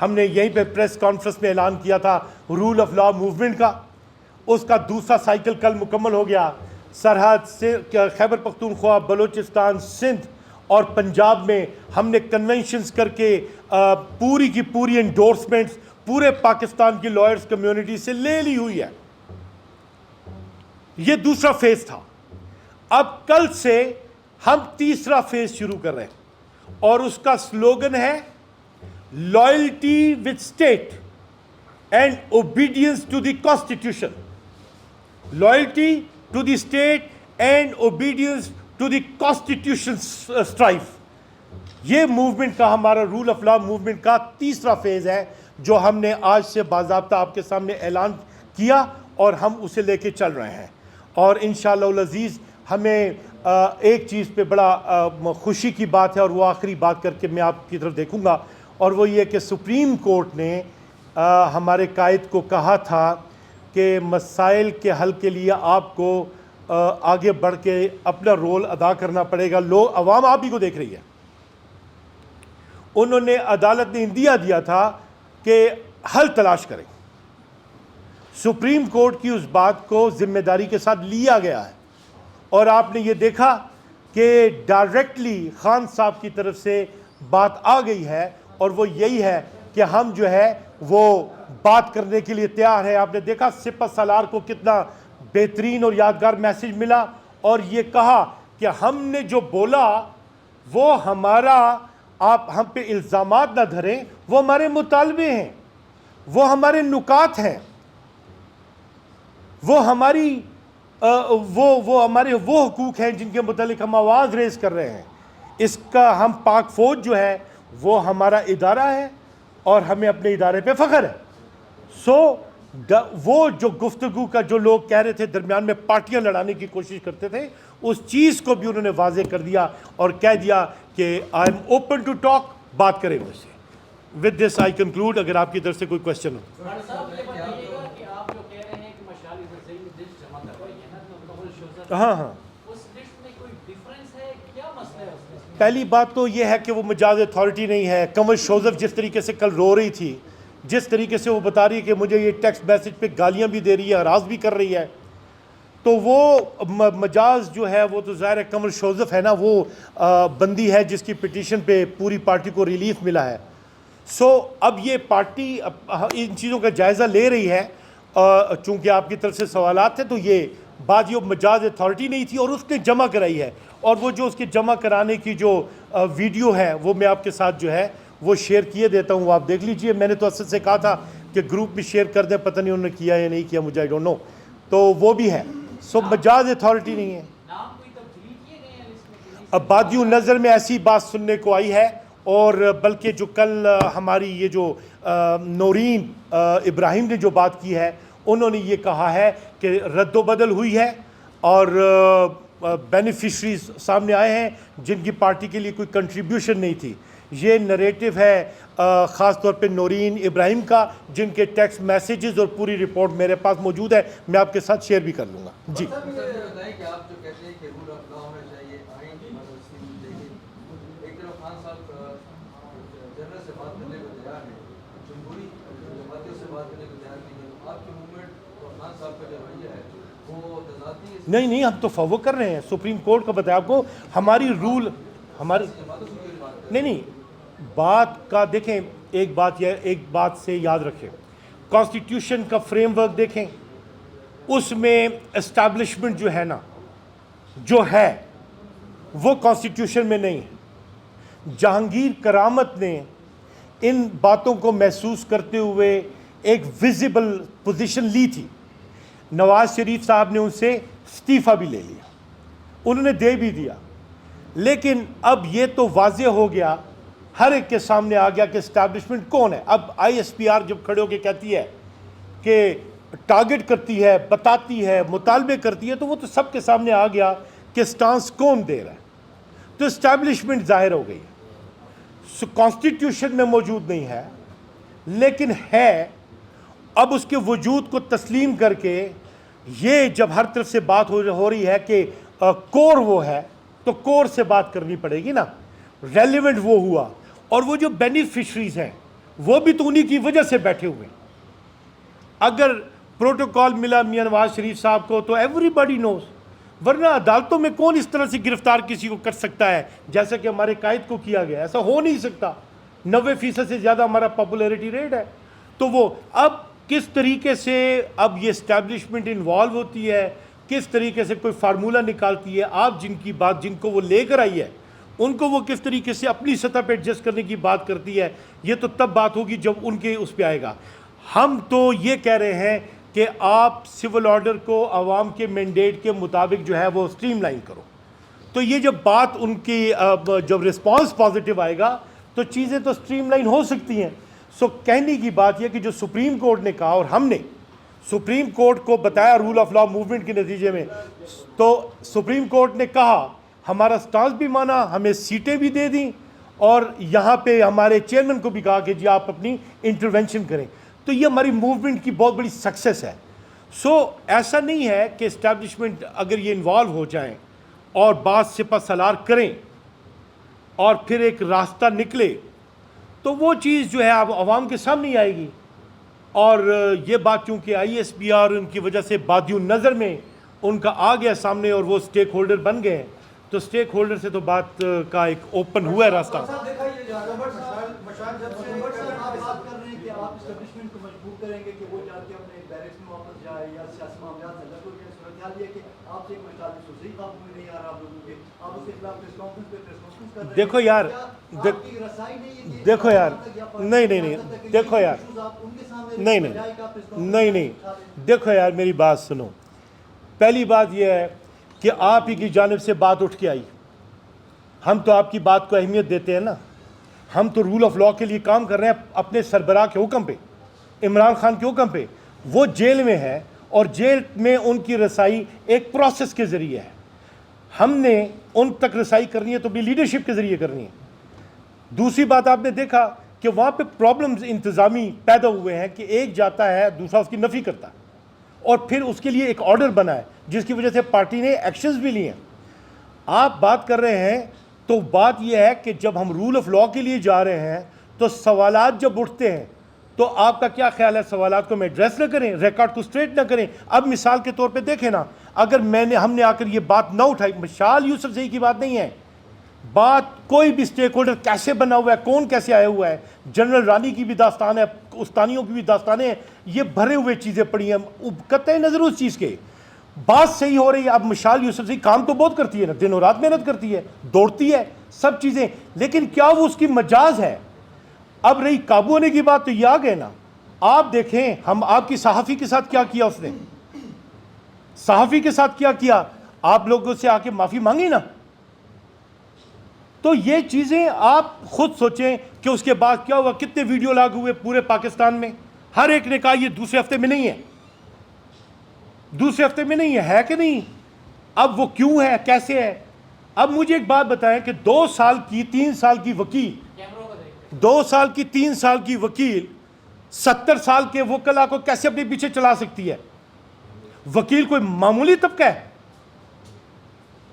ہم نے یہیں پہ پریس کانفرنس میں اعلان کیا تھا رول آف لا موومنٹ کا، اس کا دوسرا سائیکل کل مکمل ہو گیا۔ سرحد سے خیبر پختونخوا، بلوچستان، سندھ اور پنجاب میں ہم نے کنونشنز کر کے پوری کی پوری انڈورسمنٹس پورے پاکستان کی لائرز کمیونٹی سے لے لی ہوئی ہے۔ یہ دوسرا فیز تھا۔ اب کل سے ہم تیسرا فیز شروع کر رہے ہیں، اور اس کا سلوگن ہے loyalty with state and obedience to the constitution. Loyalty to the state and obedience to the constitution strife, یہ موومنٹ کا، ہمارا رول آف لا موومنٹ کا تیسرا فیز ہے جو ہم نے آج سے باضابطہ آپ کے سامنے اعلان کیا، اور ہم اسے لے کے چل رہے ہیں۔ اور انشاءاللہ العزیز ہمیں ایک چیز پہ بڑا خوشی کی بات ہے، اور وہ آخری بات کر کے میں آپ کی طرف دیکھوں گا، اور وہ یہ کہ سپریم کورٹ نے ہمارے قائد کو کہا تھا کہ مسائل کے حل کے لیے آپ کو آگے بڑھ کے اپنا رول ادا کرنا پڑے گا۔ لوگ، عوام آپ ہی کو دیکھ رہی ہے۔ انہوں نے، عدالت نے اندیا دیا تھا کہ حل تلاش کریں۔ سپریم کورٹ کی اس بات کو ذمہ داری کے ساتھ لیا گیا ہے، اور آپ نے یہ دیکھا کہ ڈائریکٹلی خان صاحب کی طرف سے بات آ گئی ہے، اور وہ یہی ہے کہ ہم جو ہے وہ بات کرنے کے لیے تیار ہے۔ آپ نے دیکھا سپہ سالار کو کتنا بہترین اور یادگار میسج ملا، اور یہ کہا کہ ہم نے جو بولا وہ ہمارا، آپ ہم پہ الزامات نہ دھریں، وہ ہمارے مطالبے ہیں، وہ ہمارے نکات ہیں، وہ ہماری وہ ہمارے وہ حقوق ہیں جن کے متعلق ہم آواز ریز کر رہے ہیں۔ اس کا ہم پاک فوج جو ہے وہ ہمارا ادارہ ہے، اور ہمیں اپنے ادارے پہ فخر ہے۔ وہ جو گفتگو کا جو لوگ کہہ رہے تھے درمیان میں پارٹیاں لڑانے کی کوشش کرتے تھے، اس چیز کو بھی انہوں نے واضح کر دیا اور کہہ دیا کہ I am open to talk, بات کریں مجھ سے۔ With this I conclude. اگر آپ کی طرف سے کوئی کوشچن ہو۔ ہاں ہاں، پہلی بات تو یہ ہے کہ وہ مجاز اتھارٹی نہیں ہے۔ قمر شوزف جس طریقے سے کل رو رہی تھی، جس طریقے سے وہ بتا رہی ہے کہ مجھے یہ ٹیکسٹ میسج پہ گالیاں بھی دے رہی ہے، ہراس بھی کر رہی ہے، تو وہ مجاز جو ہے وہ تو ظاہر ہے قمر شوزف ہے نا، وہ بندی ہے جس کی پٹیشن پہ پوری پارٹی کو ریلیف ملا ہے۔ اب یہ پارٹی ان چیزوں کا جائزہ لے رہی ہے، چونکہ آپ کی طرف سے سوالات تھے، تو یہ بات یہ مجاز اتھارٹی نہیں تھی، اور اس نے جمع کرائی ہے، اور وہ جو اس کے جمع کرانے کی جو ویڈیو ہے وہ میں آپ کے ساتھ جو ہے وہ شیئر کیے دیتا ہوں، آپ دیکھ لیجئے۔ میں نے تو اصل سے کہا تھا کہ گروپ میں شیئر کر دیں، پتہ نہیں انہوں نے کیا یا نہیں کیا، مجھے آئی ڈونٹ نو، تو وہ بھی ہے۔ مجاز اتھارٹی نہیں ہے۔ ابادیوں نظر میں ایسی بات سننے کو آئی ہے، اور بلکہ جو کل ہماری یہ جو نورین ابراہیم نے جو بات کی ہے، انہوں نے یہ کہا ہے کہ رد و بدل ہوئی ہے، اور بینیفیشریز سامنے آئے ہیں جن کی پارٹی کے لیے کوئی کنٹریبیوشن نہیں تھی۔ یہ نریٹو ہے خاص طور پہ نورین ابراہیم کا، جن کے ٹیکسٹ میسیجز اور پوری رپورٹ میرے پاس موجود ہے، میں آپ کے ساتھ شیئر بھی کر لوں گا۔ جی نہیں، ہم تو فالو کر رہے ہیں سپریم کورٹ کا، بتایا آپ کو ہماری رول، ہماری نہیں بات کا دیکھیں، ایک بات سے یاد رکھیں، کانسٹیٹیوشن کا فریم ورک دیکھیں، اس میں اسٹیبلشمنٹ جو ہے نا، جو ہے وہ کانسٹیٹیوشن میں نہیں ہے۔ جہانگیر کرامت نے ان باتوں کو محسوس کرتے ہوئے ایک ویزیبل پوزیشن لی تھی۔ نواز شریف صاحب نے ان سے استعفیٰ بھی لے لیا، انہوں نے دے بھی دیا، لیکن اب یہ تو واضح ہو گیا، ہر ایک کے سامنے آ گیا کہ اسٹیبلشمنٹ کون ہے۔ اب آئی ایس پی آر جب کھڑے ہو کے کہتی ہے کہ ٹارگٹ کرتی ہے، بتاتی ہے، مطالبے کرتی ہے، تو وہ تو سب کے سامنے آ گیا کہ سٹانس کون دے رہا ہے، تو اسٹیبلشمنٹ ظاہر ہو گئی ہے۔ کانسٹیٹیوشن میں موجود نہیں ہے، لیکن ہے۔ اب اس کے وجود کو تسلیم کر کے یہ جب ہر طرف سے بات ہو رہی ہے کہ کور وہ ہے، تو کور سے بات کرنی پڑے گی نا، ریلیونٹ وہ ہوا، اور وہ جو بینیفیشریز ہیں وہ بھی تو انہی کی وجہ سے بیٹھے ہوئے ہیں. اگر پروٹوکال ملا میاں نواز شریف صاحب کو تو ایوری باڈی نوز, ورنہ عدالتوں میں کون اس طرح سے گرفتار کسی کو کر سکتا ہے جیسا کہ ہمارے قائد کو کیا گیا؟ ایسا ہو نہیں سکتا. 90% سے زیادہ ہمارا پاپولیرٹی ریٹ ہے. تو وہ اب کس طریقے سے اب یہ اسٹیبلشمنٹ انوالو ہوتی ہے, کس طریقے سے کوئی فارمولہ نکالتی ہے, آپ جن کی بات جن کو وہ لے کر آئی ہے ان کو وہ کس طریقے سے اپنی سطح پہ ایڈجسٹ کرنے کی بات کرتی ہے, یہ تو تب بات ہوگی جب ان کے اس پہ آئے گا. ہم تو یہ کہہ رہے ہیں کہ آپ سول آرڈر کو عوام کے مینڈیٹ کے مطابق جو ہے وہ سٹریم لائن کرو. تو یہ جب بات ان کی جب رسپانس پازیٹیو آئے گا تو چیزیں تو سٹریم لائن ہو سکتی ہیں. سو کہنے کی بات یہ کہ جو سپریم کورٹ نے کہا اور ہم نے سپریم کورٹ کو بتایا رول آف لا موومنٹ کے نتیجے میں, تو سپریم کورٹ نے کہا ہمارا سٹانس بھی مانا, ہمیں سیٹیں بھی دے دیں اور یہاں پہ ہمارے چیئرمین کو بھی کہا کہ جی آپ اپنی انٹرونشن کریں. تو یہ ہماری موومنٹ کی بہت بڑی سکسیس ہے. سو ایسا نہیں ہے کہ اسٹیبلشمنٹ اگر یہ انوالو ہو جائیں اور بعض سپہ سالار کریں اور پھر ایک راستہ نکلے تو وہ چیز جو ہے اب عوام کے سامنے آئے گی. اور یہ بات چونکہ I S P are in کی وجہ سے بادی النظر میں ان کا آ گیا سامنے اور وہ سٹیک ہولڈر بن گئے ہیں, تو سٹیک ہولڈر سے تو بات کا ایک اوپن ہوا ہے راستہ. دیکھو یار دیکھو یار نہیں دیکھو یار نہیں دیکھو یار میری بات سنو. پہلی بات یہ ہے کہ آپ ہی کی جانب سے بات اٹھ کے آئی, ہم تو آپ کی بات کو اہمیت دیتے ہیں نا. ہم تو رول آف لا کے لیے کام کر رہے ہیں اپنے سربراہ کے حکم پہ, عمران خان کے حکم پہ. وہ جیل میں ہے اور جیل میں ان کی رسائی ایک پروسیس کے ذریعے ہے. ہم نے ان تک رسائی کرنی ہے تو بھی لیڈرشپ کے ذریعے کرنی ہے. دوسری بات آپ نے دیکھا کہ وہاں پہ پرابلمز انتظامی پیدا ہوئے ہیں کہ ایک جاتا ہے دوسرا اس کی نفی کرتا ہے اور پھر اس کے لیے ایک آرڈر بنا ہے جس کی وجہ سے پارٹی نے ایکشنز بھی لیے ہیں. آپ بات کر رہے ہیں تو بات یہ ہے کہ جب ہم رول آف لا کے لیے جا رہے ہیں تو سوالات جب اٹھتے ہیں تو آپ کا کیا خیال ہے سوالات کو ہم ایڈریس نہ کریں, ریکارڈ کو اسٹریٹ نہ کریں؟ اب مثال کے طور پہ دیکھیں نا, اگر ہم نے آ کر یہ بات نہ اٹھائی, مشال یوسف زئی کی بات نہیں ہے, بات کوئی بھی سٹیک ہولڈر کیسے بنا ہوا ہے, کون کیسے آیا ہوا ہے, جنرل رانی کی بھی داستان ہے, استانیوں کی بھی داستانیں ہیں, یہ بھرے ہوئے چیزیں پڑی ہیں. قطع نظر اس چیز کے بات صحیح ہو رہی ہے. اب مشال یوسف زئی کام تو بہت کرتی ہے نا, دن و رات محنت کرتی ہے, دوڑتی ہے, سب چیزیں, لیکن کیا وہ اس کی مجاز ہے؟ اب رہی قابو ہونے کی بات تو یہ آ گئے نا. آپ دیکھیں ہم آپ کی صحافی کے ساتھ کیا کیا, اس نے صحافی کے ساتھ کیا کیا, آپ لوگوں سے آ کے معافی مانگی نا. تو یہ چیزیں آپ خود سوچیں کہ اس کے بعد کیا ہوا, کتنے ویڈیو لاگو ہوئے پورے پاکستان میں, ہر ایک نے کہا یہ دوسرے ہفتے میں نہیں ہے, دوسرے ہفتے میں نہیں ہے کہ نہیں. اب وہ کیوں ہے, کیسے ہے؟ اب مجھے ایک بات بتائیں کہ 2 سال کی 3 سال کی وکیل 2 سال کی 3 سال کی وکیل 70 سال کے وکلا کو کیسے اپنے پیچھے چلا سکتی ہے؟ وکیل کوئی معمولی طبقہ ہے,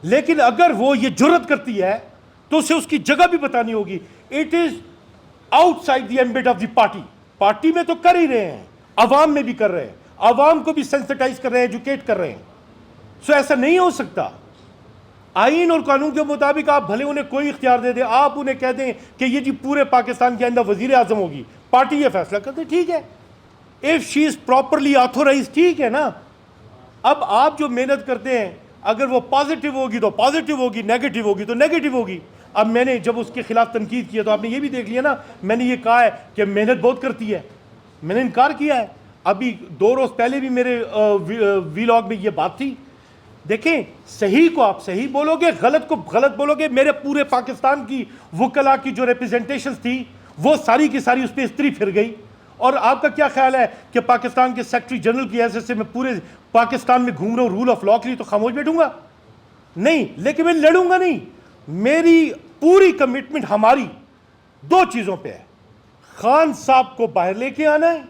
لیکن اگر وہ یہ جرت کرتی ہے تو اسے اس کی جگہ بھی بتانی ہوگی. It is out side the ambit of the party. Party میں تو کر ہی رہے ہیں, عوام میں بھی کر رہے ہیں, عوام کو بھی سینسٹائز کر رہے ہیں, ایجوکیٹ کر رہے ہیں. سو ایسا نہیں ہو سکتا. آئین اور قانون کے مطابق آپ بھلے انہیں کوئی اختیار دے دیں, آپ انہیں کہہ دیں کہ یہ جی پورے پاکستان کے اندر وزیر اعظم ہوگی, پارٹی یہ فیصلہ کرتے, ٹھیک ہے, if she is properly authorize, ٹھیک ہے نا. اب آپ جو محنت کرتے ہیں اگر وہ پازیٹیو ہوگی تو پازیٹیو ہوگی, نیگیٹو ہوگی تو نیگیٹو ہوگی. اب میں نے جب اس کے خلاف تنقید کیا تو آپ نے یہ بھی دیکھ لیا نا, میں نے یہ کہا ہے کہ محنت بہت کرتی ہے, میں نے انکار کیا ہے. ابھی 2 روز پہلے بھی میرے ویلاگ میں یہ بات تھی. دیکھیں صحیح کو آپ صحیح بولو گے, غلط کو غلط بولو گے. میرے پورے پاکستان کی وکلا کی جو ریپرزنٹیشنز تھی وہ ساری کی ساری اس پہ استری پھر گئی. اور آپ کا کیا خیال ہے کہ پاکستان کے سیکرٹری جنرل کی حیثیت سے میں پورے پاکستان میں گھوم رہا ہوں رول آف لا کے لیے, تو خاموش بیٹھوں گا؟ نہیں. لیکن میں لڑوں گا نہیں. میری پوری کمٹمنٹ ہماری 2 چیزوں پہ ہے. خان صاحب کو باہر لے کے آنا ہے,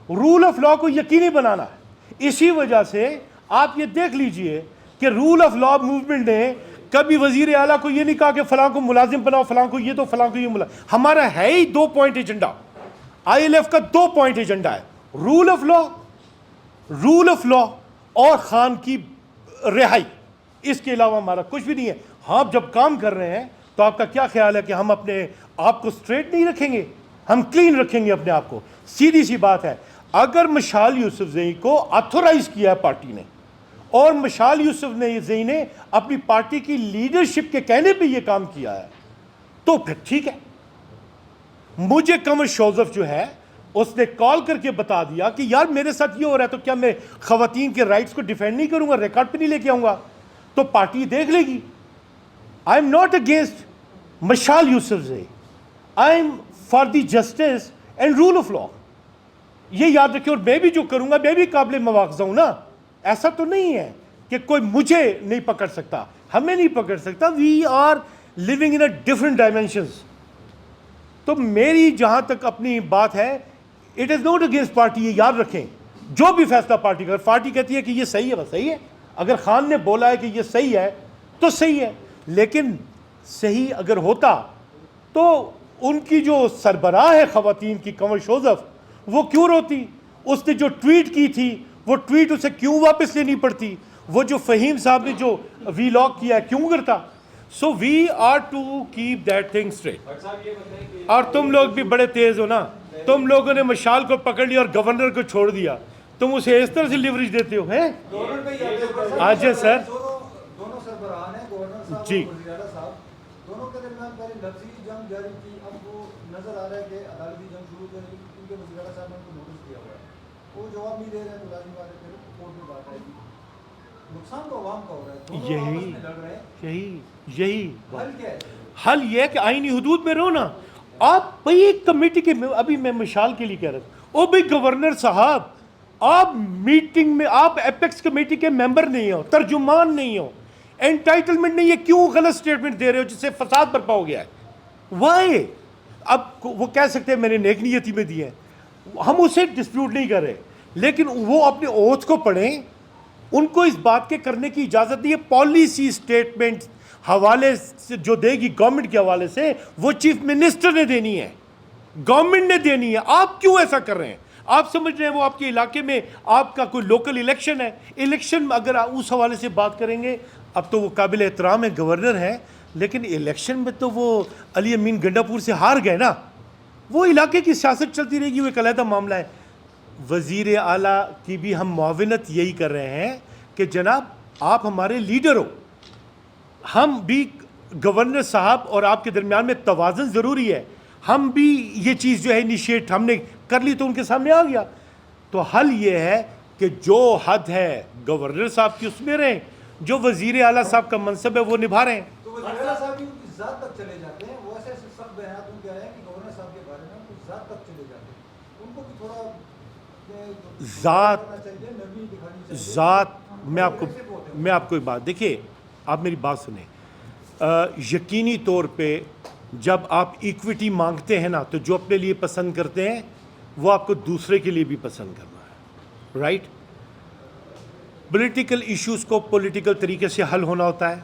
رول آف لا کو یقینی بنانا ہے. اسی وجہ سے آپ یہ دیکھ لیجئے کہ رول آف لا موومنٹ نے کبھی وزیر اعلیٰ کو یہ نہیں کہا کہ فلاں کو ملازم بناؤ, فلاں کو یہ تو فلاں کو یہ ملازم. ہمارا ہے ہی 2 پوائنٹ ایجنڈا. ILF کا 2 پوائنٹ ایجنڈا ہے, رول آف لا اور خان کی رہائی. اس کے علاوہ ہمارا کچھ بھی نہیں ہے. ہاں جب کام کر رہے ہیں تو آپ کا کیا خیال ہے کہ ہم اپنے آپ کو اسٹریٹ نہیں رکھیں گے, ہم کلین رکھیں گے اپنے آپ کو. سیدھی سی بات ہے, اگر مشال یوسفزئی کو آتھورائز کیا ہے پارٹی نے اور مشال یوسفزئی نے اپنی پارٹی کی لیڈرشپ کے کہنے پہ یہ کام کیا ہے تو پھر ٹھیک ہے. مجھے قمر شوزف جو ہے اس نے کال کر کے بتا دیا کہ یار میرے ساتھ یہ ہو رہا ہے, تو کیا میں خواتین کے رائٹس کو ڈیفینڈ نہیں کروں گا, ریکارڈ پہ نہیں لے کے آؤں گا, تو پارٹی دیکھ لے گی. I am not against Mashal Yousafzai, I am for the justice and rule of law. یہ یاد رکھیں, اور میں بھی جو کروں گا میں بھی قابل مواخذہ ہوں نا. ایسا تو نہیں ہے کہ کوئی مجھے نہیں پکڑ سکتا, ہمیں نہیں پکڑ سکتا. We are living in a different dimensions. تو میری جہاں تک اپنی بات ہے, it is not against party. یہ یاد رکھیں, جو بھی فیصلہ پارٹی کا, پارٹی کہتی ہے کہ یہ صحیح ہے بس صحیح ہے. اگر خان نے بولا ہے کہ یہ صحیح ہے تو صحیح ہے, لیکن صحیح اگر ہوتا تو ان کی جو سربراہ ہے خواتین کی قمر شوزف, وہ کیوں روتی؟ اس نے جو ٹویٹ کی تھی وہ ٹویٹ اسے کیوں واپس لینی پڑتی؟ وہ جو فہیم صاحب نے جو وی لاگ کیا ہے کیوں کرتا؟ So we are to keep that thing straight. اور تم لوگ بھی بڑے تیز ہو نا, تم لوگوں نے مشال کو پکڑ لیا اور گورنر کو چھوڑ دیا, تم اسے اس طرح سے لیوریج دیتے ہو ہیں. آج ہے سر دونوں سربراہان ہیں, گورنر صاحب جی, اور وزیر اعلیٰ صاحب, دونوں کے درمیان پہلے لفظی جنگ جاری تھی. اب وہ نظر آ رہا ہے کہ عدالتی جنگ شروع کرے گی, کیونکہ وزیر اعلیٰ صاحب نے ان کو نوٹس دیا ہوا ہے. وہ جواب نہیں دے رہے ہیں تو لازمی بات ہے پھر کورٹ میں بات آئے گی. نقصان تو عوام کا ہو رہا ہے, دونوں آپس میں لڑ رہے ہیں. یہی حل کیا ہے؟ حل یہ ہے کہ آئینی حدود میں رہو نا. آپ بھئی ایک کمیٹی کے, ابھی میں مشال کے لیے کہہ رہا تھا, او بھئی گورنر صاحب آپ میٹنگ میں, آپ ایپیکس کمیٹی کے ممبر نہیں ہو, ترجمان نہیں ہو, انٹائٹلمنٹ نہیں ہے, کیوں غلط سٹیٹمنٹ دے رہے ہو جس سے فساد برپا ہو گیا ہے؟ وائی؟ اب وہ کہہ سکتے ہیں میں نے نیک نیتی میں دی ہے, ہم اسے ڈسپیوٹ نہیں کر رہے, لیکن وہ اپنے اوتھ کو پڑھیں. ان کو اس بات کے کرنے کی اجازت نہیں ہے. پالیسی سٹیٹمنٹ حوالے سے جو دے گی گورنمنٹ کے حوالے سے, وہ چیف منسٹر نے دینی ہے, گورنمنٹ نے دینی ہے. آپ کیوں ایسا کر رہے ہیں؟ آپ سمجھ رہے ہیں وہ آپ کے علاقے میں آپ کا کوئی لوکل الیکشن ہے, الیکشن اگر اس حوالے سے بات کریں گے, اب تو وہ قابل احترام ہے, گورنر ہیں, لیکن الیکشن میں تو وہ علی امین گنڈا پور سے ہار گئے نا. وہ علاقے کی سیاست چلتی رہے گی, وہ ایک علیحدہ معاملہ ہے. وزیر اعلیٰ کی بھی ہم معاونت یہی کر رہے ہیں کہ جناب آپ ہمارے لیڈر ہو, ہم بھی گورنر صاحب اور آپ کے درمیان میں توازن ضروری ہے. ہم بھی یہ چیز جو ہے انیشیٹ ہم نے کر لی تو ان کے سامنے آ گیا. تو حل یہ ہے کہ جو حد ہے گورنر صاحب کی اس میں رہیں, جو وزیر اعلیٰ صاحب کا منصب ہے وہ نبھا رہے ہیں. تو وزیر اعلیٰ صاحب کی ان کی ذات تک چلے جاتے ہیں, وہ ایسے ایسے سخت بیانات ان کے آئے ہیں کہ گورنر صاحب کے بارے میں ان کی ذات تک چلے جاتے ہیں. ان کو بھی تھوڑا ذات میں آپ کو ایک بات دیکھیے, آپ میری بات سنیں. یقینی طور پہ جب آپ ایکویٹی مانگتے ہیں نا, تو جو اپنے لیے پسند کرتے ہیں وہ آپ کو دوسرے کے لیے بھی پسند کرنا ہے, رائٹ؟ پولیٹیکل ایشوز کو پولیٹیکل طریقے سے حل ہونا ہوتا ہے.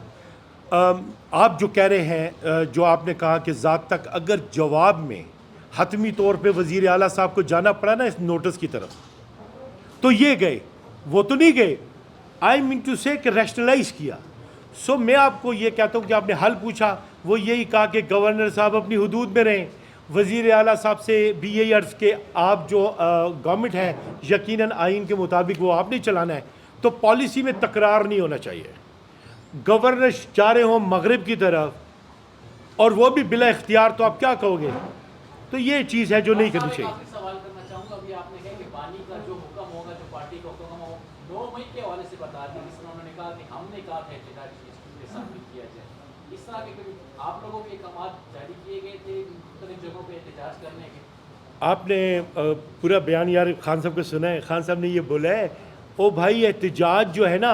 آپ جو کہہ رہے ہیں, جو آپ نے کہا کہ ذات تک, اگر جواب میں حتمی طور پہ وزیر اعلیٰ صاحب کو جانا پڑا نا اس نوٹس کی طرف, تو یہ گئے, وہ تو نہیں گئے. آئی مین ٹو سے کہ ریشنلائز کیا. سو میں آپ کو یہ کہتا ہوں کہ آپ نے حل پوچھا, وہ یہی کہا کہ گورنر صاحب اپنی حدود میں رہیں. وزیر اعلیٰ صاحب سے بھی یہی عرض کہ آپ جو گورنمنٹ ہے یقیناً آئین کے مطابق وہ آپ نہیں چلانا ہے. تو پالیسی میں تکرار نہیں ہونا چاہیے. گورنر جا رہے ہوں مغرب کی طرف اور وہ بھی بلا اختیار, تو آپ کیا کہو گے؟ تو یہ چیز ہے جو نہیں کرنی چاہیے. سوال کرنا چاہوں گا, ابھی آپ نے کہا کہ بانی کا جو حکم ہوگا, جو پارٹی کا حکم ہوگا, 9 مئی کے حوالے سے بتا دیں. اس طرح انہوں نے کہا کہ ہم نے کہا تھا احتجاج کے ساتھ بھی کیا جائے. اس طرح کے آپ لوگوں کے احکامات جاری کیے گئے تھے مختلف جگہوں پہ احتجاج کرنے کے؟ آپ نے پورا بیان یار خان صاحب کو سنا ہے. خان صاحب نے یہ بولا ہے, او بھائی احتجاج جو ہے نا,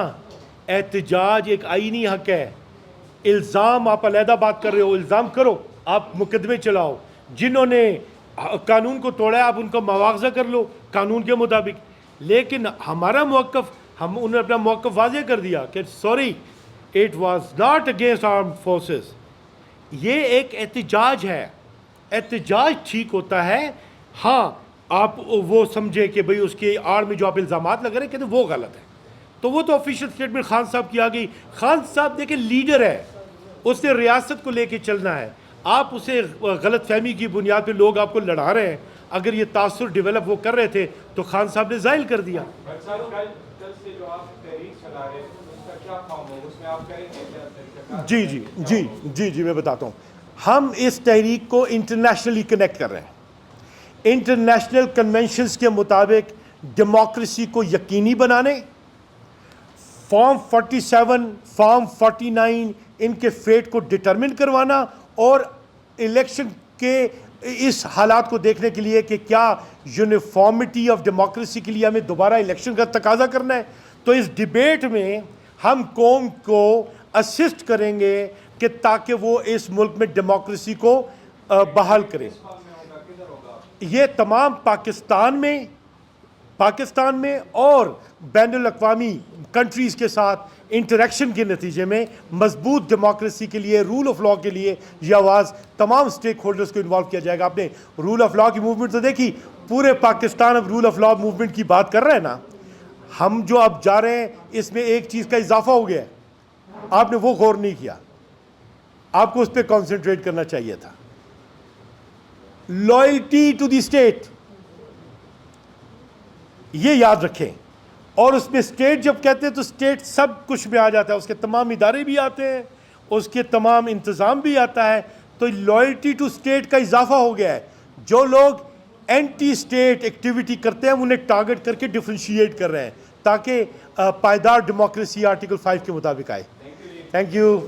احتجاج ایک آئینی حق ہے. الزام آپ علیحدہ بات کر رہے ہو, الزام کرو, آپ مقدمے چلاؤ. جنہوں نے قانون کو توڑا ہے آپ ان کو مواخذہ کر لو قانون کے مطابق. لیکن ہمارا موقف, انہوں نے اپنا موقف واضح کر دیا کہ sorry, it was not against armed forces. یہ ایک احتجاج ہے. احتجاج ٹھیک ہوتا ہے ہاں آپ وہ سمجھے کہ بھئی اس کے آڑ میں جو آپ الزامات لگا رہے ہیں کہتے ہیں وہ غلط ہے، تو وہ تو آفیشیل اسٹیٹمنٹ خان صاحب کی آ گئی. خان صاحب دیکھیں لیڈر ہے، اس نے ریاست کو لے کے چلنا ہے. آپ اسے غلط فہمی کی بنیاد پہ لوگ آپ کو لڑا رہے ہیں. اگر یہ تاثر ڈیولپ وہ کر رہے تھے تو خان صاحب نے زائل کر دیا. کل سے جو آپ تحریک چلا رہے ہیں اس کا کیا فارم ہوگا، اس میں آپ کریں گے کیا طریقہ کار؟ جی میں بتاتا ہوں. ہم اس تحریک کو انٹرنیشنلی کنیکٹ کر رہے ہیں. انٹرنیشنل کنونشنز کے مطابق ڈیموکریسی کو یقینی بنانے، فارم 47 فارم 49 ان کے فیٹ کو ڈٹرمن کروانا، اور الیکشن کے اس حالات کو دیکھنے کے لیے کہ کیا یونیفارمٹی آف ڈیموکریسی کے لیے ہمیں دوبارہ الیکشن کا تقاضا کرنا ہے. تو اس ڈیبیٹ میں ہم قوم کو اسسٹ کریں گے کہ تاکہ وہ اس ملک میں ڈیموکریسی کو بحال کرے. یہ تمام پاکستان میں اور بین الاقوامی کنٹریز کے ساتھ انٹریکشن کے نتیجے میں مضبوط ڈیموکریسی کے لیے، رول آف لاء کے لیے یہ آواز تمام سٹیک ہولڈرز کو انوالو کیا جائے گا. آپ نے رول آف لاء کی موومنٹ تو دیکھی، پورے پاکستان اب رول آف لاء موومنٹ کی بات کر رہے ہیں نا. ہم جو اب جا رہے ہیں اس میں ایک چیز کا اضافہ ہو گیا ہے، آپ نے وہ غور نہیں کیا، آپ کو اس پہ کانسنٹریٹ کرنا چاہیے تھا. لائلٹی ٹو دی اسٹیٹ، یہ یاد رکھیں. اور اس میں اسٹیٹ جب کہتے ہیں تو اسٹیٹ سب کچھ میں آ جاتا ہے، اس کے تمام ادارے بھی آتے ہیں، اس کے تمام انتظام بھی آتا ہے. تو لائلٹی ٹو اسٹیٹ کا اضافہ ہو گیا ہے. جو لوگ اینٹی اسٹیٹ ایکٹیویٹی کرتے ہیں انہیں ٹارگٹ کر کے ڈفرینشیٹ کر رہے ہیں تاکہ پائیدار ڈیموکریسی آرٹیکل 5 کے مطابق آئے. Thank you.